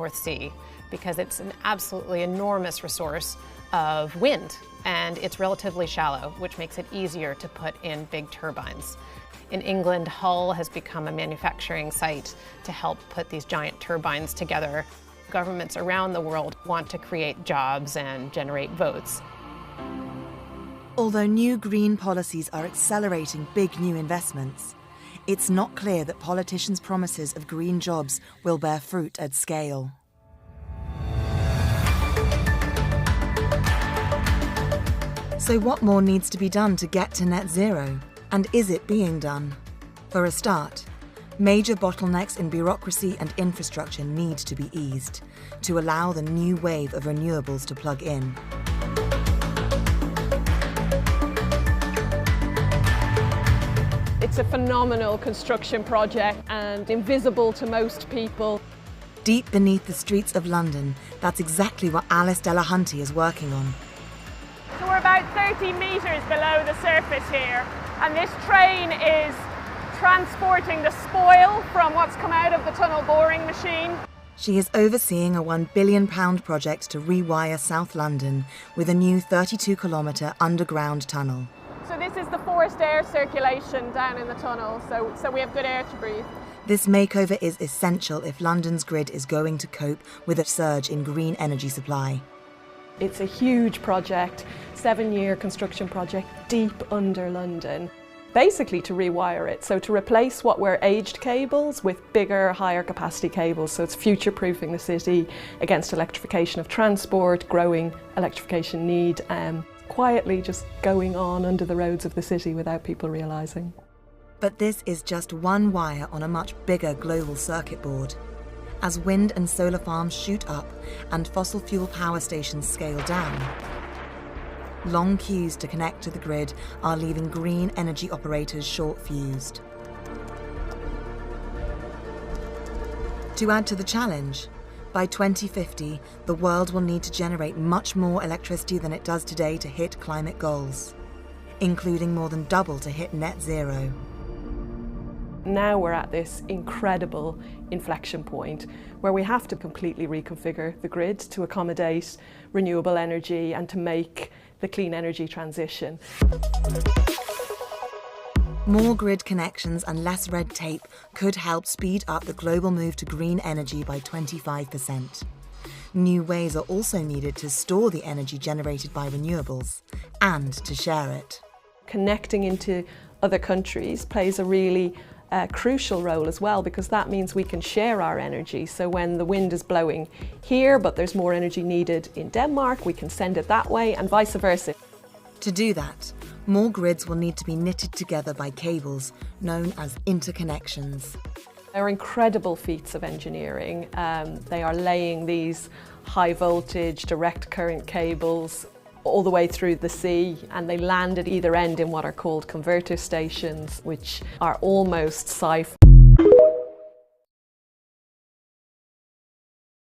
North Sea because it's an absolutely enormous resource of wind, and it's relatively shallow, which makes it easier to put in big turbines. In England, Hull has become a manufacturing site to help put these giant turbines together. Governments around the world want to create jobs and generate votes. Although new green policies are accelerating big new investments, it's not clear that politicians' promises of green jobs will bear fruit at scale. So what more needs to be done to get to net zero? And is it being done? For a start, major bottlenecks in bureaucracy and infrastructure need to be eased to allow the new wave of renewables to plug in. It's a phenomenal construction project and invisible to most people. Deep beneath the streets of London, that's exactly what Alice Delahunty is working on. So we're about 30 metres below the surface here, and this train is transporting the spoil from what's come out of the tunnel boring machine. She is overseeing a £1 billion project to rewire South London with a new 32-kilometre underground tunnel. So this is the forced air circulation down in the tunnel, so we have good air to breathe. This makeover is essential if London's grid is going to cope with a surge in green energy supply. It's a huge project, 7-year construction project deep under London, basically to rewire it. So to replace what were aged cables with bigger, higher capacity cables. So it's future-proofing the city against electrification of transport, growing electrification need, quietly just going on under the roads of the city without people realising. But this is just one wire on a much bigger global circuit board. As wind and solar farms shoot up and fossil fuel power stations scale down, long queues to connect to the grid are leaving green energy operators short-fused. To add to the challenge, by 2050, the world will need to generate much more electricity than it does today to hit climate goals, including more than double to hit net zero. Now we're at this incredible inflection point where we have to completely reconfigure the grid to accommodate renewable energy and to make the clean energy transition. More grid connections and less red tape could help speed up the global move to green energy by 25%. New ways are also needed to store the energy generated by renewables and to share it. Connecting into other countries plays a really crucial role as well, because that means we can share our energy. So when the wind is blowing here but there's more energy needed in Denmark, we can send it that way and vice versa. To do that, more grids will need to be knitted together by cables known as interconnections. They're incredible feats of engineering. They are laying these high voltage direct current cables all the way through the sea, and they land at either end in what are called converter stations, which are almost sci-fi.